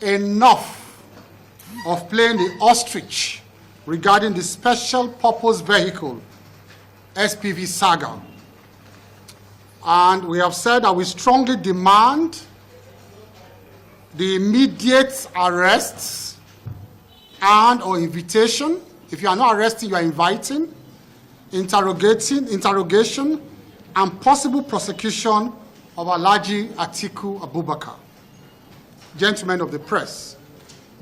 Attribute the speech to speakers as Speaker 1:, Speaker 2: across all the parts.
Speaker 1: enough of playing the ostrich regarding the special purpose vehicle, SPV saga. And we have said that we strongly demand the immediate arrests and or invitation. If you are not arresting, you are inviting, interrogation, and possible prosecution of Alhaji Atiko Abubakar. Gentlemen of the press,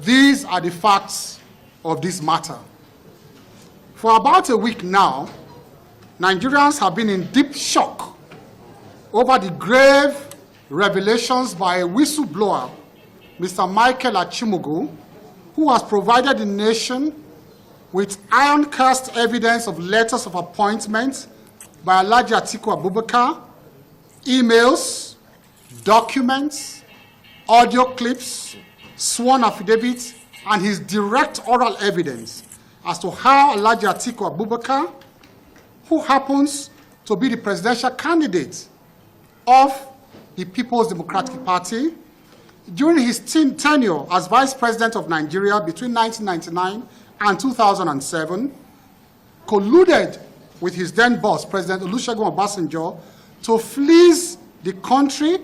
Speaker 1: these are the facts of this matter. For about a week now, Nigerians have been in deep shock over the grave revelations by a whistleblower, Mr. Michael Achimugu, who has provided the nation with iron-cast evidence of letters of appointment by Alhaji Atiko Abubakar, emails, documents, audio clips, sworn affidavits, and his direct oral evidence as to how Alhaji Atiko Abubakar, who happens to be the presidential candidate of the People's Democratic Party, during his tenure as Vice President of Nigeria between 1999 and 2007, colluded with his then boss, President Olusegun Obasanjo, to fleece the country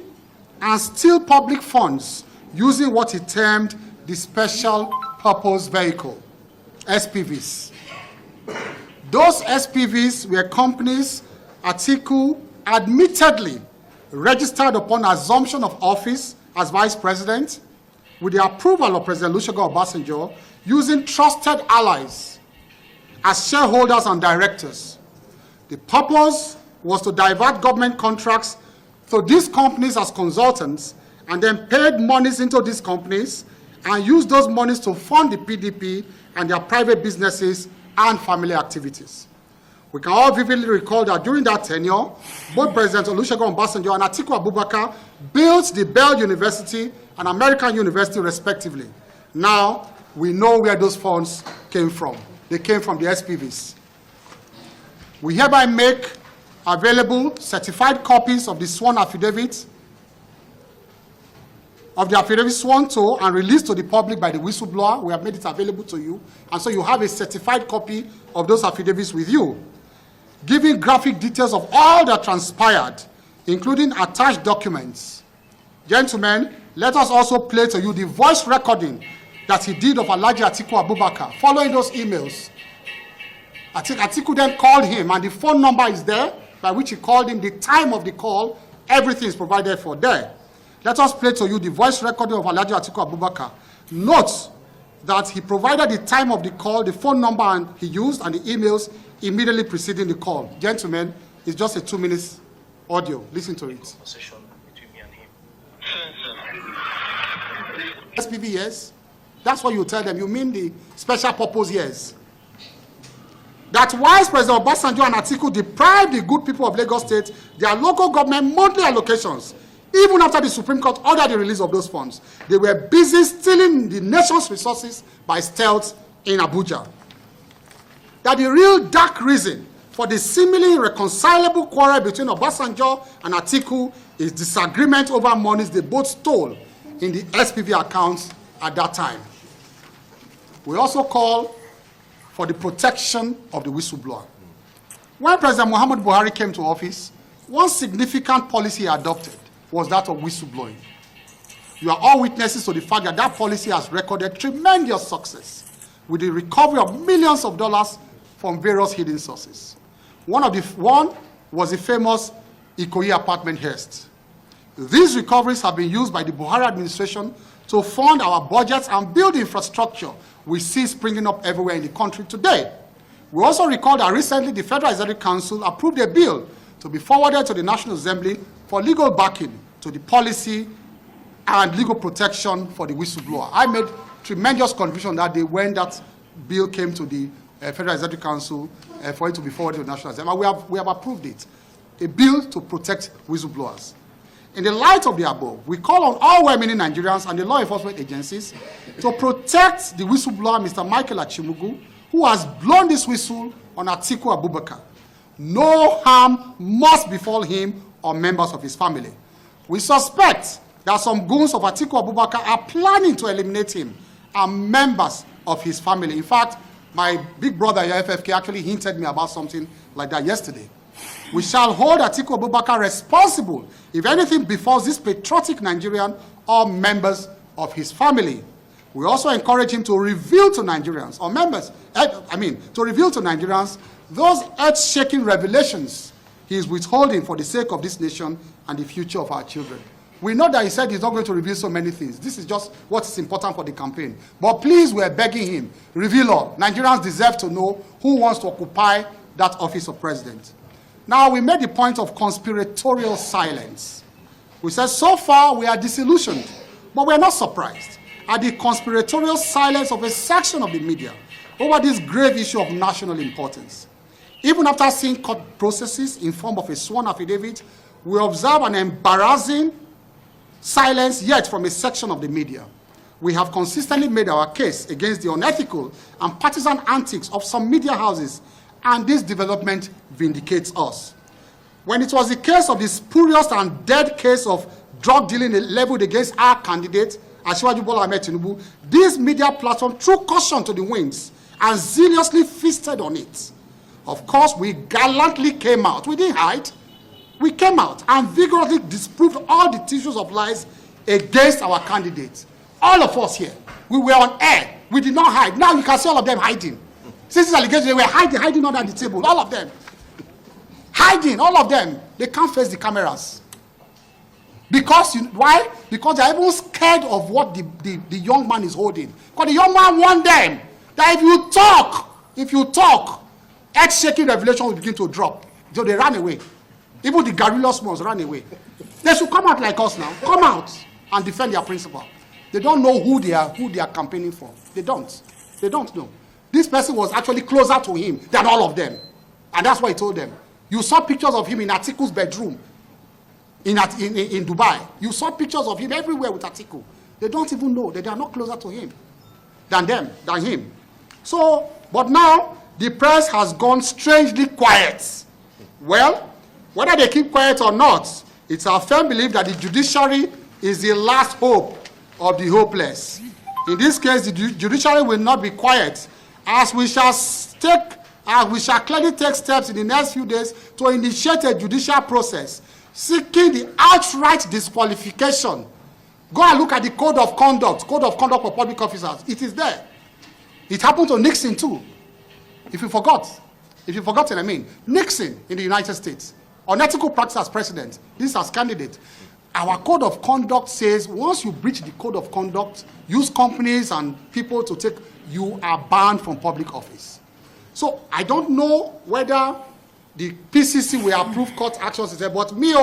Speaker 1: and steal public funds using what he termed the Special Purpose Vehicle, SPVs. Those SPVs were companies Atiko admittedly registered upon assumption of office as Vice President with the approval of President Olusegun Obasanjo, using trusted allies as shareholders and directors. The purpose was to divert government contracts to these companies as consultants, and then paid monies into these companies and used those monies to fund the PDP and their private businesses and family activities. We can all vividly recall that during that tenure, both President Olusegun Obasanjo and Atiko Abubakar built the Bell University and American University respectively. Now, we know where those funds came from. They came from the SPVs. We hereby make available certified copies of the sworn affidavits, sworn to and released to the public by the whistleblower. We have made it available to you. And so you have a certified copy of those affidavits with you, giving graphic details of all that transpired, including attached documents. Gentlemen, let us also play to you the voice recording that he did of Alhaji Atiko Abubakar following those emails. Atiko then called him, and the phone number is there by which he called him, the time of the call, everything is provided for there. Let us play to you the voice recording of Alhaji Atiko Abubakar. Note that he provided the time of the call, the phone number and he used, and the emails immediately preceding the call. Gentlemen, it's just a 2 minutes audio. Listen to it.
Speaker 2: Between me and him.
Speaker 1: SPV, yes. That's what you tell them. You mean the special purpose, yes. That whilst President Obasanjo and Atiko deprived the good people of Lagos State their local government monthly allocations, even after the Supreme Court ordered the release of those funds, they were busy stealing the nation's resources by stealth in Abuja. That the real dark reason for the seemingly irreconcilable quarrel between Obasanjo and Atiko is disagreement over monies they both stole in the SPV accounts at that time. We also call for the protection of the whistleblower. When President Muhammadu Buhari came to office, one significant policy he adopted was that of whistleblowing. You are all witnesses to the fact that that policy has recorded tremendous success with the recovery of millions of dollars from various hidden sources. One was the famous Ikoyi apartment heist. These recoveries have been used by the Buhari administration to fund our budgets and build infrastructure we see springing up everywhere in the country today. We also recall that recently the Federal Executive Council approved a bill to be forwarded to the National Assembly for legal backing to the policy and legal protection for the whistleblower. I made tremendous contribution that day when that bill came to the Federal Executive Council for it to be forwarded to the National Assembly. We have approved it, a bill to protect whistleblowers. In the light of the above, we call on all well-meaning Nigerians and the law enforcement agencies to protect the whistleblower, Mr. Michael Achimugu, who has blown this whistle on Atiko Abubakar. No harm must befall him or members of his family. We suspect that some goons of Atiko Abubakar are planning to eliminate him and members of his family. In fact, my big brother, FFK, actually hinted me about something like that yesterday. We shall hold Atiko Abubakar responsible if anything befalls this patriotic Nigerian or members of his family. We also encourage him to reveal to Nigerians, or members, to reveal to Nigerians those earth-shaking revelations he is withholding for the sake of this nation and the future of our children. We know that he said he's not going to reveal so many things. This is just what is important for the campaign. But please, we're begging him, reveal all. Nigerians deserve to know who wants to occupy that office of president. Now, we made the point of conspiratorial silence. We said, so far, we are disillusioned, but we're not surprised at the conspiratorial silence of a section of the media over this grave issue of national importance. Even after seeing court processes in form of a sworn affidavit, we observe an embarrassing silence yet from a section of the media. We have consistently made our case against the unethical and partisan antics of some media houses, and this development vindicates us. When it was the case of the spurious and dead case of drug dealing leveled against our candidate, Asiwaju Bola Ahmed Tinubu, this media platform threw caution to the winds and zealously feasted on it. Of course, we gallantly came out. We didn't hide. We came out and vigorously disproved all the tissues of lies against our candidate. All of us here, we were on air. We did not hide. Now you can see all of them hiding. Since this allegation, they were hiding under the table. All of them. Hiding, all of them. They can't face the cameras. Because, why? Because they're even scared of what the young man is holding. Because the young man warned them that if you talk, earth-shaking revelation will begin to drop. So they ran away. Even the garrulous ones ran away. They should come out like us now. Come out and defend their principle. They don't know who they are campaigning for. They don't. They don't know. This person was actually closer to him than all of them. And that's what he told them. You saw pictures of him in Atiko's bedroom in Dubai. You saw pictures of him everywhere with Atiko. They don't even know that they are not closer to him than him. So, but now, the press has gone strangely quiet. Well, whether they keep quiet or not, it's our firm belief that the judiciary is the last hope of the hopeless. In this case, the judiciary will not be quiet, as we shall clearly take steps in the next few days to initiate a judicial process seeking the outright disqualification. Go and look at the code of conduct for public officers. It is there. It happened to Nixon too. If you forgotten, Nixon in the United States, unethical practice as president, this as candidate. Our code of conduct says once you breach the code of conduct, use companies and people to take, you are banned from public office. So I don't know whether the PCC will approve court actions, but me,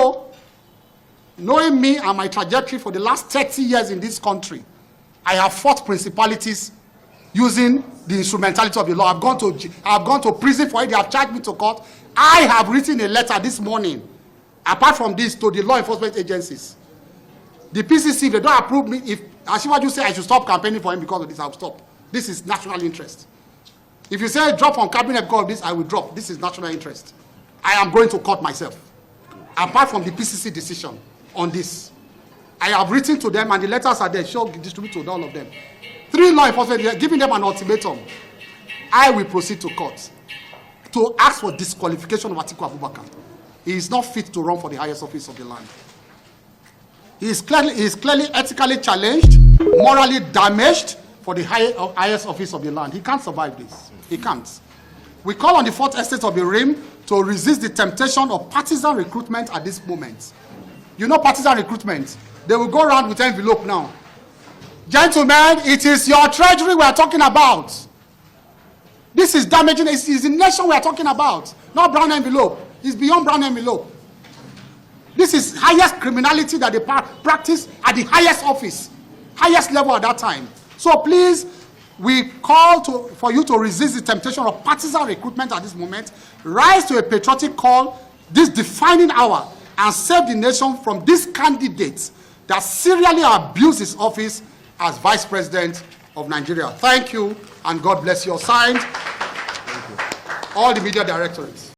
Speaker 1: knowing me and my trajectory for the last 30 years in this country, I have fought principalities using the instrumentality of the law. I've gone to prison for it. They have charged me to court. I have written a letter this morning, apart from this, to the law enforcement agencies. The PCC, if they don't approve me, if Asiwaju say I should stop campaigning for him because of this, I'll stop. This is national interest. If you say drop from cabinet because of this, I will drop. This is national interest. I am going to court myself, apart from the PCC decision on this. I have written to them, and the letters are there, distributed to all of them. 3 law enforcement, giving them an ultimatum. I will proceed to court to ask for disqualification of Atiko Abubakar. He is not fit to run for the highest office of the land. He is clearly ethically challenged, morally damaged for the highest office of the land. He can't survive this. He can't. We call on the 4th estate of the Rim to resist the temptation of partisan recruitment at this moment. You know partisan recruitment. They will go around with envelope now. Gentlemen, it is your treasury we are talking about. This is damaging. It is the nation we are talking about, not brown envelope. It's beyond brown envelope. This is highest criminality that they practice at the highest office, highest level at that time. So please, we call for you to resist the temptation of partisan recruitment at this moment, rise to a patriotic call this defining hour, and save the nation from this candidate that serially abused his office as Vice President of Nigeria. Thank you, and God bless you. Signed, all the media directorates.